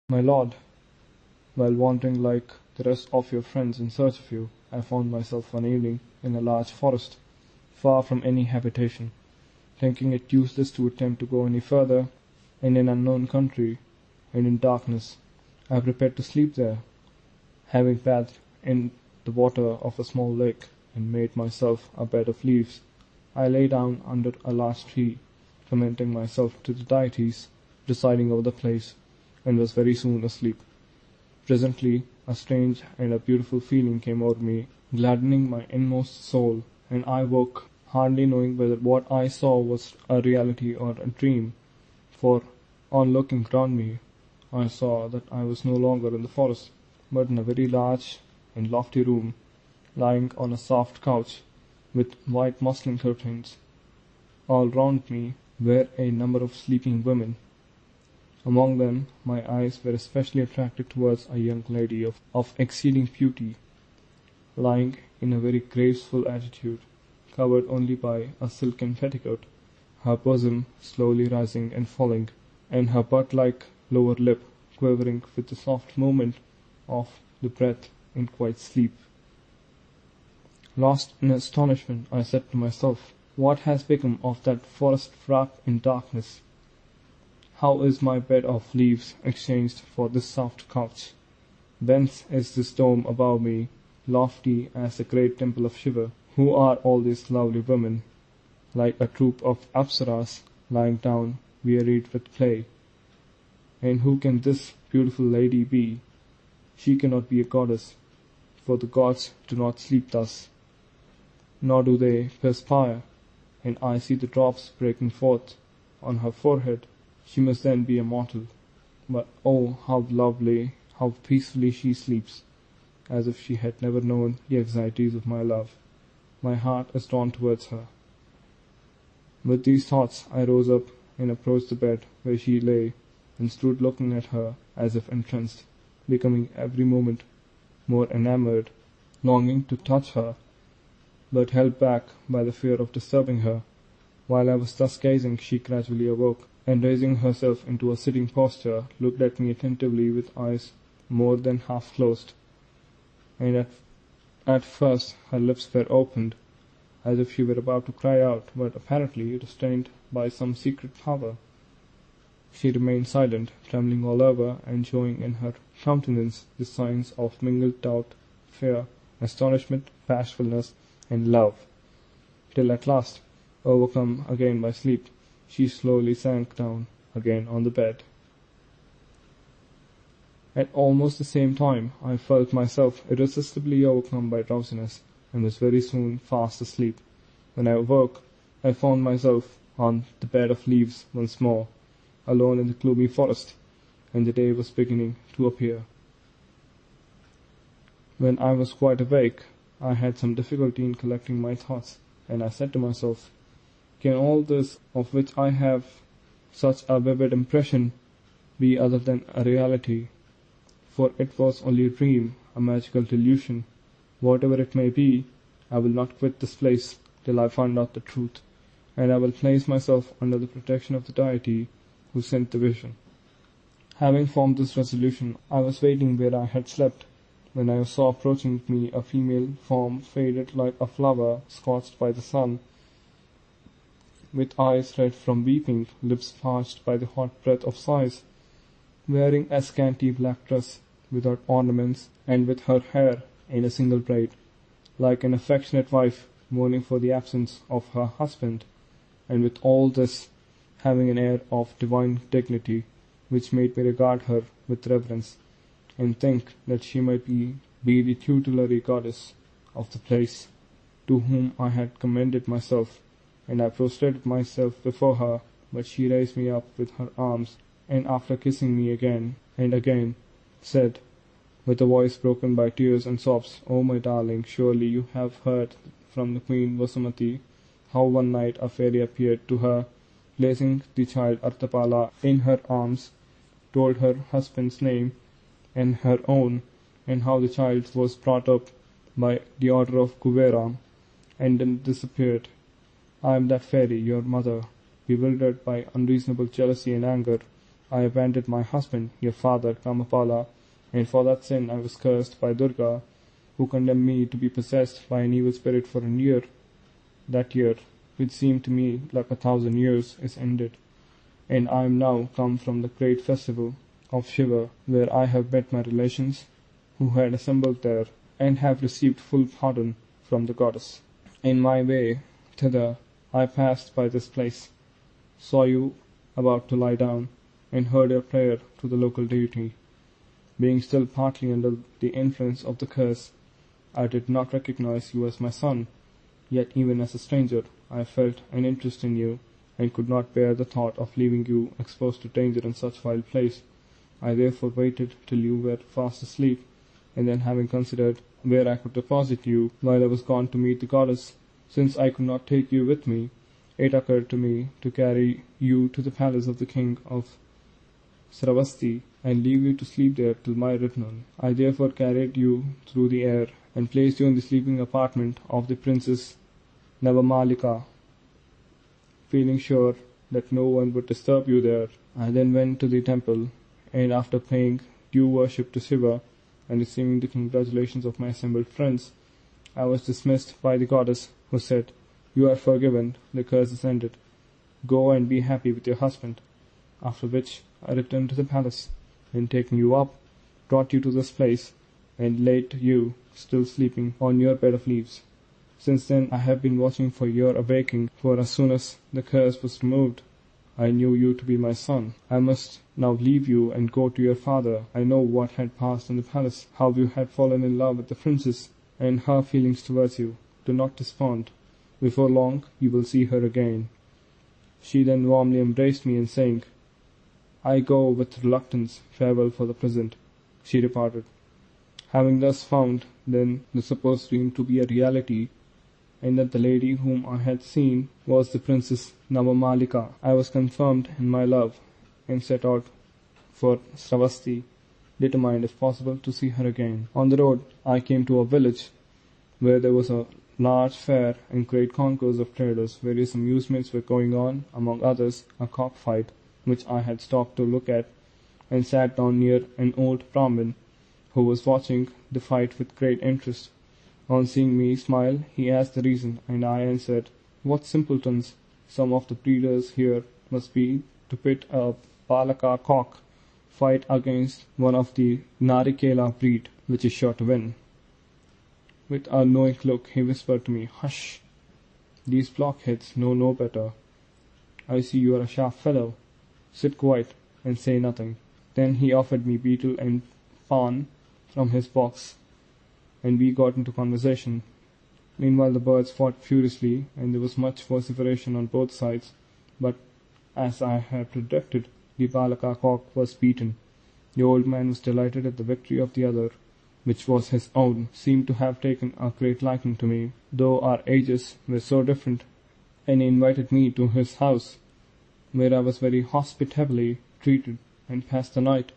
My lord, while wandering like the rest of your friends in search of you, I found myself one evening in a large forest, far from any habitation. Thinking it useless to attempt to go any further, in an unknown country, and in darkness, I prepared to sleep there. Having bathed in the water of a small lake, and made myself a bed of leaves, I lay down under a large tree, commending myself to the deities presiding over the place, and was very soon asleep. Presently a strange and a beautiful feeling came over me, gladdening my inmost soul, and I woke, hardly knowing whether what I saw was a reality or a dream, for, on looking round me, I saw that I was no longer in the forest, but in a very large and lofty room, lying on a soft couch, with white muslin curtains. All round me were a number of sleeping women. Among them my eyes were especially attracted towards a young lady of exceeding beauty, lying in a very graceful attitude, covered only by a silken petticoat, her bosom slowly rising and falling, and her bud-like lower lip quivering with the soft movement of the breath in quiet sleep. Lost in astonishment, I said to myself, "What has become of that forest wrapped in darkness? How is my bed of leaves exchanged for this soft couch? Whence is this dome above me, lofty as the great temple of Shiva? Who are all these lovely women, like a troop of apsaras lying down, wearied with play? And who can this beautiful lady be? She cannot be a goddess, for the gods do not sleep thus, nor do they perspire, and I see the drops breaking forth on her forehead. She must then be a mortal. But oh, how lovely, how peacefully she sleeps, as if she had never known the anxieties of my love. My heart is drawn towards her." With these thoughts I rose up and approached the bed where she lay, and stood looking at her as if entranced, becoming every moment more enamored, longing to touch her, but held back by the fear of disturbing her. While I was thus gazing, she gradually awoke, and raising herself into a sitting posture, looked at me attentively with eyes more than half closed, and at first her lips were opened, as if she were about to cry out, but apparently restrained by some secret power. She remained silent, trembling all over, and showing in her countenance the signs of mingled doubt, fear, astonishment, bashfulness, and love, till at last, overcome again by sleep, she slowly sank down again on the bed. At almost the same time I felt myself irresistibly overcome by drowsiness, and was very soon fast asleep. When I awoke, I found myself on the bed of leaves once more, alone in the gloomy forest, and the day was beginning to appear. When I was quite awake, I had some difficulty in collecting my thoughts, and I said to myself, "Can all this of which I have such a vivid impression be other than a reality? For it was only a dream, a magical delusion. Whatever it may be, I will not quit this place till I find out the truth, and I will place myself under the protection of the deity who sent the vision." Having formed this resolution, I was waiting where I had slept, when I saw approaching me a female form faded like a flower scorched by the sun, with eyes red from weeping, lips parched by the hot breath of sighs, wearing a scanty black dress, without ornaments, and with her hair in a single braid, like an affectionate wife mourning for the absence of her husband, and with all this having an air of divine dignity, which made me regard her with reverence, and think that she might be the tutelary goddess of the place, to whom I had commended myself, and I prostrated myself before her, but she raised me up with her arms, and after kissing me again and again, said, with a voice broken by tears and sobs, "Oh, my darling, surely you have heard from the Queen Vasumati how one night a fairy appeared to her, placing the child Artabala in her arms, told her husband's name and her own, and how the child was brought up by the order of quivering, and then disappeared. I am that fairy, your mother, bewildered by unreasonable jealousy and anger, I abandoned my husband, your father, Kamapala, and for that sin I was cursed by Durga, who condemned me to be possessed by an evil spirit for a year. That year, which seemed to me like 1,000 years, is ended, and I am now come from the great festival of Shiva, where I have met my relations, who had assembled there, and have received full pardon from the goddess. In my way thither I passed by this place, saw you about to lie down, and heard your prayer to the local deity. Being still partly under the influence of the curse, I did not recognize you as my son, yet even as a stranger I felt an interest in you, and could not bear the thought of leaving you exposed to danger in such wild place. I therefore waited till you were fast asleep, and then having considered where I could deposit you while I was gone to meet the goddess, since I could not take you with me, it occurred to me to carry you to the palace of the king of Stavasti, and leave you to sleep there till my return. I therefore carried you through the air, and placed you in the sleeping apartment of the Princess Navamalika, feeling sure that no one would disturb you there. I then went to the temple, and after paying due worship to Shiva, and receiving the congratulations of my assembled friends, I was dismissed by the goddess, who said, "You are forgiven, the curse is ended. Go and be happy with your husband." After which I returned to the palace, and taking you up, brought you to this place, and laid you, still sleeping, on your bed of leaves. Since then I have been watching for your awaking, for as soon as the curse was removed, I knew you to be my son. I must now leave you and go to your father. I know what had passed in the palace, how you had fallen in love with the princess, and her feelings towards you. Do not despond. Before long you will see her again." She then warmly embraced me, and saying, "I go with reluctance. Farewell for the present," she departed. Having thus found, then, the supposed dream to be a reality, and that the lady whom I had seen was the Princess Navamalika, I was confirmed in my love, and set out for Stavasti, determined, if possible, to see her again. On the road I came to a village where there was a large fair and great concourse of traders. Various amusements were going on, among others a cockfight, which I had stopped to look at, and sat down near an old Brahmin, who was watching the fight with great interest. On seeing me smile, he asked the reason, and I answered, "What simpletons some of the breeders here must be to pit a Palaka cock fight against one of the Narikela breed, which is sure to win." With a knowing look, he whispered to me, "Hush! These blockheads know no better. I see you are a sharp fellow. Sit quiet and say nothing." Then he offered me betel and pan from his box, and we got into conversation. Meanwhile the birds fought furiously, and there was much vociferation on both sides, but, as I had predicted, the Balaka cock was beaten. The old man was delighted at the victory of the other, which was his own, seemed to have taken a great liking to me, though our ages were so different, and he invited me to his house, where I was very hospitably treated, and passed the night.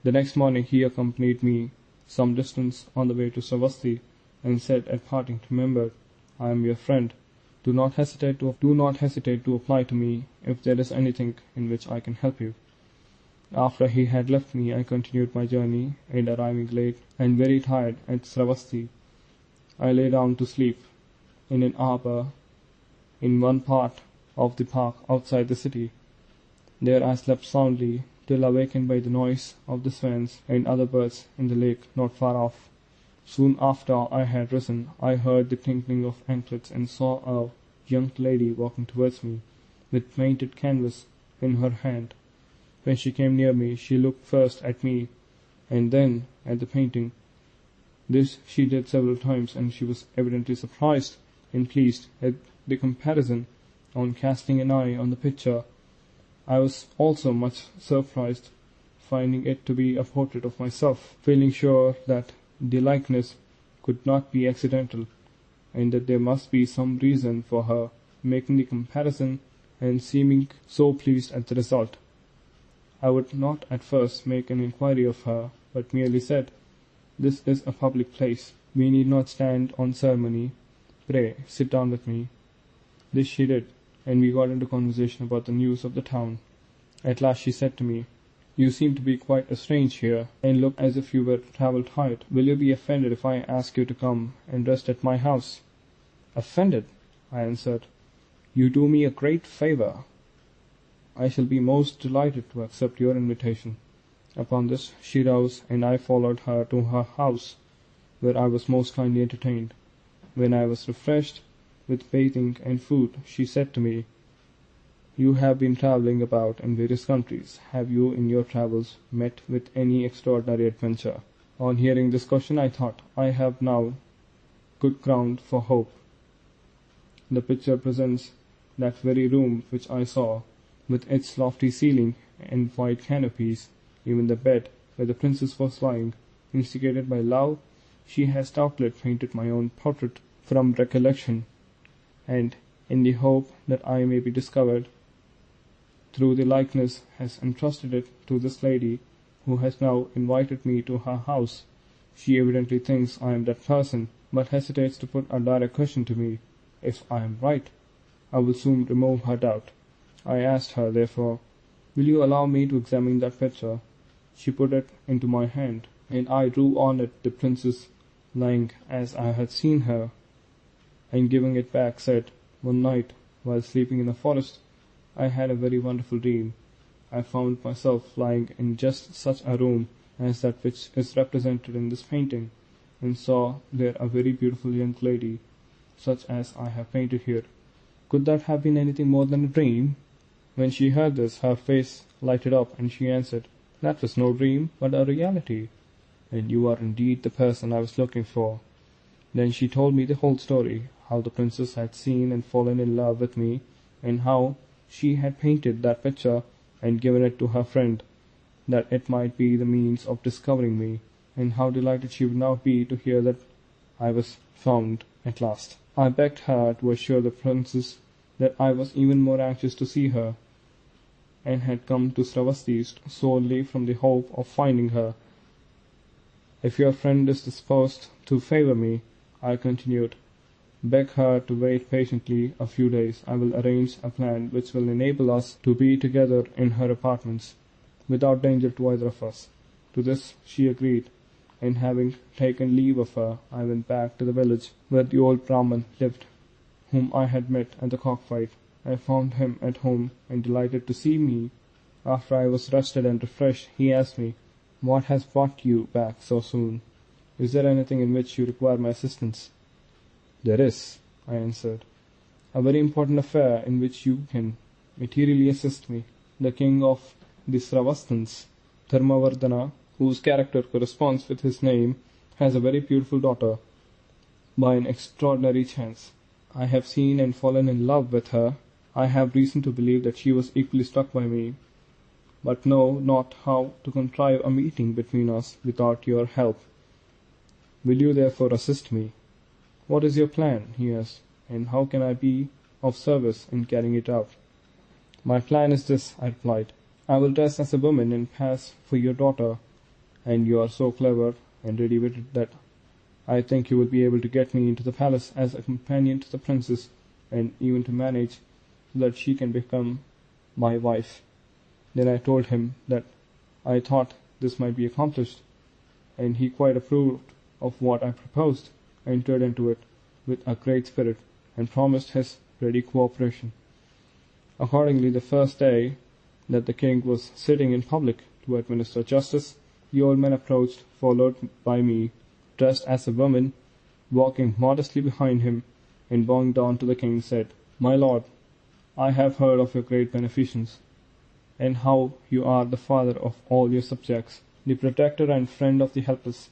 The next morning he accompanied me some distance on the way to Stavasti, and said at parting, "Remember, I am your friend. Do not hesitate to apply to me if there is anything in which I can help you." After he had left me, I continued my journey, and arriving late and very tired at Stavasti, I lay down to sleep in an arbor in one part of the park outside the city. There I slept soundly, till awakened by the noise of the swans and other birds in the lake not far off. Soon after I had risen, I heard the tinkling of anklets, and saw a young lady walking towards me, with painted canvas in her hand. When she came near me, she looked first at me, and then at the painting. This she did several times, and she was evidently surprised and pleased at the comparison. On casting an eye on the picture, I was also much surprised, finding it to be a portrait of myself, feeling sure that the likeness could not be accidental, and that there must be some reason for her making the comparison, and seeming so pleased at the result. I would not at first make an inquiry of her, but merely said, "This is a public place. We need not stand on ceremony. Pray, sit down with me." This she did, and we got into conversation about the news of the town. At last she said to me, You seem to be quite strange here, and look as if you were travel-tired. Will you be offended if I ask you to come and rest at my house?" "Offended?" I answered. "You do me a great favor. I shall be most delighted to accept your invitation." Upon this she rose, and I followed her to her house, where I was most kindly entertained. When I was refreshed with bathing and food, she said to me, "You have been travelling about in various countries. Have you in your travels met with any extraordinary adventure?" On hearing this question, I thought, I have now good ground for hope. The picture presents that very room which I saw, with its lofty ceiling and wide canopies, even the bed where the princess was lying. Instigated by love, she has doubtless painted my own portrait from recollection, and, in the hope that I may be discovered through the likeness, has entrusted it to this lady, who has now invited me to her house. She evidently thinks I am that person, but hesitates to put a direct question to me. If I am right, I will soon remove her doubt. I asked her, therefore, "Will you allow me to examine that picture?" She put it into my hand, and I drew on it the princess lying as I had seen her, and giving it back said, "One night, while sleeping in the forest, I had a very wonderful dream. I found myself lying in just such a room as that which is represented in this painting, and saw there a very beautiful young lady, such as I have painted here. Could that have been anything more than a dream?" When she heard this, her face lighted up, and she answered, "That was no dream, but a reality, and you are indeed the person I was looking for." Then she told me the whole story, how the princess had seen and fallen in love with me, and how she had painted that picture and given it to her friend, that it might be the means of discovering me, and how delighted she would now be to hear that I was found at last. I begged her to assure the princess that I was even more anxious to see her, and had come to Stavasti solely from the hope of finding her. "If your friend is disposed to favour me," I continued, "beg her to wait patiently a few days. I will arrange a plan which will enable us to be together in her apartments, without danger to either of us." To this she agreed, and having taken leave of her, I went back to the village where the old Brahman lived, whom I had met at the cockfight. I found him at home, and delighted to see me. After I was rested and refreshed, he asked me, "What has brought you back so soon? Is there anything in which you require my assistance?" "There is," I answered, "a very important affair in which you can materially assist me. The king of the Sravastans, Dharmavardhana, whose character corresponds with his name, has a very beautiful daughter. By an extraordinary chance, I have seen and fallen in love with her. I have reason to believe that she was equally struck by me, but know not how to contrive a meeting between us without your help. Will you therefore assist me?" "What is your plan?" he asked, "and how can I be of service in carrying it out?" "My plan is this," I replied. "I will dress as a woman and pass for your daughter, and you are so clever and ready-witted that I think you will be able to get me into the palace as a companion to the princess, and even to manage so that she can become my wife." Then I told him that I thought this might be accomplished, and he quite approved of what I proposed, entered into it with a great spirit, and promised his ready cooperation. Accordingly, the first day that the king was sitting in public to administer justice, the old man approached, followed by me, dressed as a woman, walking modestly behind him, and bowing down to the king, said, "My lord, I have heard of your great beneficence, and how you are the father of all your subjects, the protector and friend of the helpless.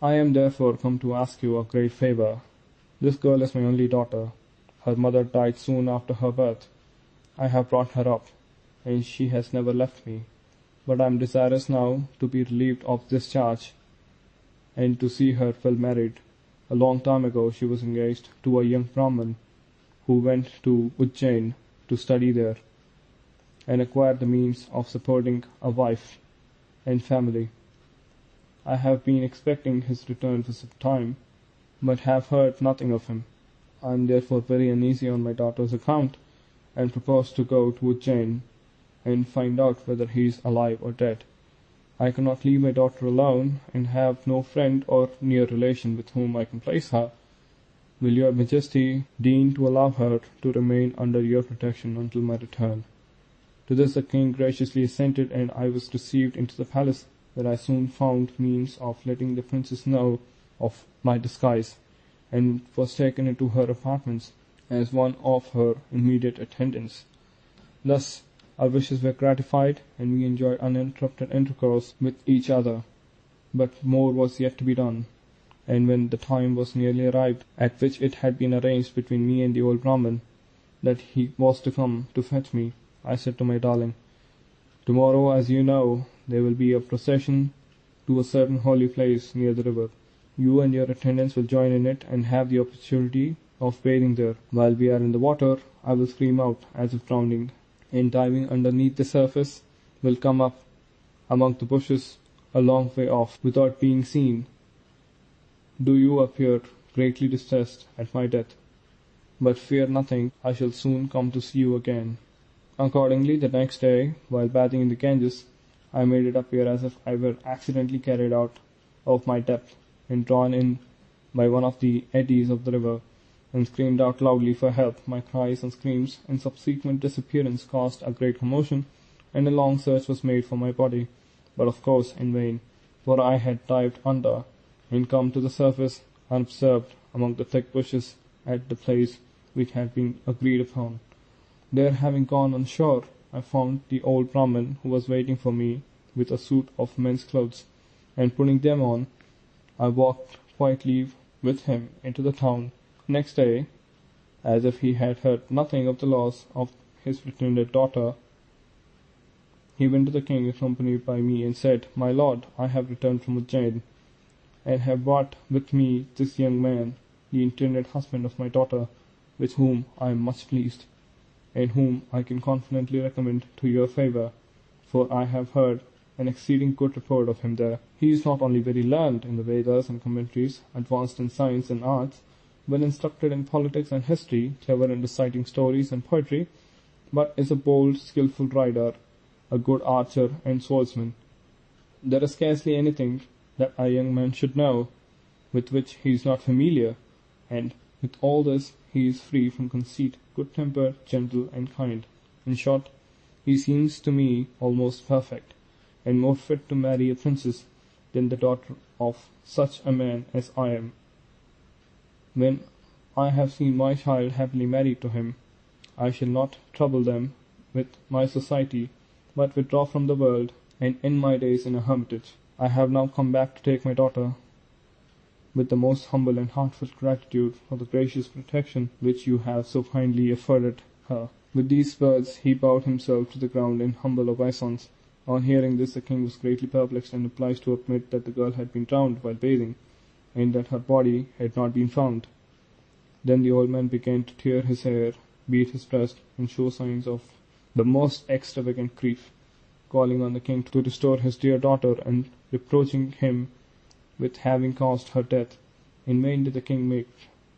I am therefore come to ask you a great favour. This girl is my only daughter. Her mother died soon after her birth. I have brought her up, and she has never left me. But I am desirous now to be relieved of this charge, and to see her well married. A long time ago she was engaged to a young Brahman, who went to Ujjain to study there, and acquire the means of supporting a wife and family. I have been expecting his return for some time, but have heard nothing of him. I am therefore very uneasy on my daughter's account, and propose to go to Ujjain and find out whether he is alive or dead. I cannot leave my daughter alone, and have no friend or near relation with whom I can place her. Will your majesty deign to allow her to remain under your protection until my return?" To this the king graciously assented, and I was received into the palace, where I soon found means of letting the princess know of my disguise, and was taken into her apartments as one of her immediate attendants. Thus our wishes were gratified, and we enjoyed uninterrupted intercourse with each other. But more was yet to be done, and when the time was nearly arrived, at which it had been arranged between me and the old Brahmin that he was to come to fetch me, I said to my darling, "Tomorrow, as you know, there will be a procession to a certain holy place near the river. You and your attendants will join in it and have the opportunity of bathing there. While we are in the water, I will scream out as if drowning, and diving underneath the surface, will come up among the bushes a long way off without being seen. Do you appear greatly distressed at my death, but fear nothing, I shall soon come to see you again." Accordingly, the next day, while bathing in the Ganges, I made it appear as if I were accidentally carried out of my depth and drawn in by one of the eddies of the river, and screamed out loudly for help. My cries and screams and subsequent disappearance caused a great commotion, and a long search was made for my body, but of course in vain, for I had dived under and come to the surface unobserved among the thick bushes at the place which had been agreed upon. There, having gone on shore, I found the old Brahmin, who was waiting for me with a suit of men's clothes, and putting them on, I walked quietly with him into the town. Next day, as if he had heard nothing of the loss of his pretended daughter, he went to the king accompanied by me and said, "My lord, I have returned from Ujjain, and have brought with me this young man, the intended husband of my daughter, with whom I am much pleased, and whom I can confidently recommend to your favour, for I have heard an exceeding good report of him there. He is not only very learned in the Vedas and commentaries, advanced in science and arts, well instructed in politics and history, clever in reciting stories and poetry, but is a bold, skilful rider, a good archer and swordsman. There is scarcely anything that a young man should know with which he is not familiar, and with all this he is free from conceit, good-tempered, gentle, and kind. In short, he seems to me almost perfect, and more fit to marry a princess than the daughter of such a man as I am. When I have seen my child happily married to him, I shall not trouble them with my society, but withdraw from the world, and end my days in a hermitage. I have now come back to take my daughter, with the most humble and heartfelt gratitude for the gracious protection which you have so kindly afforded her." With these words he bowed himself to the ground in humble obeisance. On hearing this, the king was greatly perplexed, and obliged to admit that the girl had been drowned while bathing, and that her body had not been found. Then the old man began to tear his hair, beat his breast, and show signs of the most extravagant grief, calling on the king to restore his dear daughter, and reproaching him with having caused her death. In vain did the king make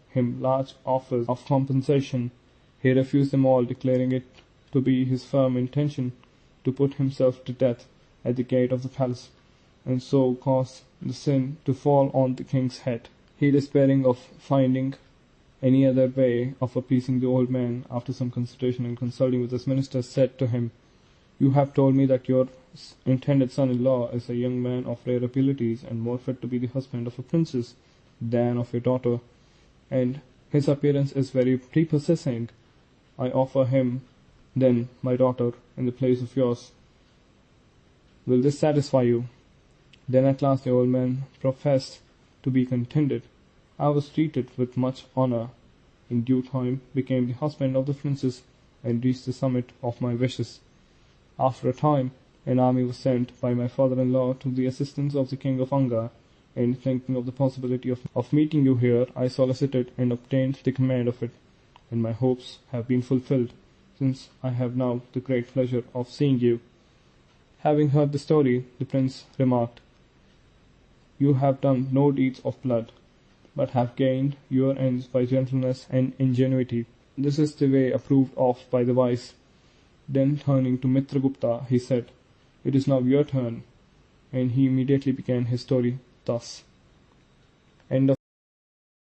him large offers of compensation. He refused them all, declaring it to be his firm intention to put himself to death at the gate of the palace, and so cause the sin to fall on the king's head. He, despairing of finding any other way of appeasing the old man, after some consideration and consulting with his ministers, said to him, "You have told me that your intended son-in-law is a young man of rare abilities, and more fit to be the husband of a princess than of your daughter, and his appearance is very prepossessing. I offer him, then, my daughter in the place of yours. Will this satisfy you?" Then at last the old man professed to be contented. I was treated with much honour, in due time became the husband of the princess, and reached the summit of my wishes. After a time, an army was sent by my father-in-law to the assistance of the king of Anga, and thinking of the possibility of meeting you here, I solicited and obtained the command of it, and my hopes have been fulfilled, since I have now the great pleasure of seeing you." Having heard the story, the prince remarked, "You have done no deeds of blood, but have gained your ends by gentleness and ingenuity. This is the way approved of by the wise." Then turning to Mitragupta, he said, "It is now your turn. and he immediately began his story thus. End of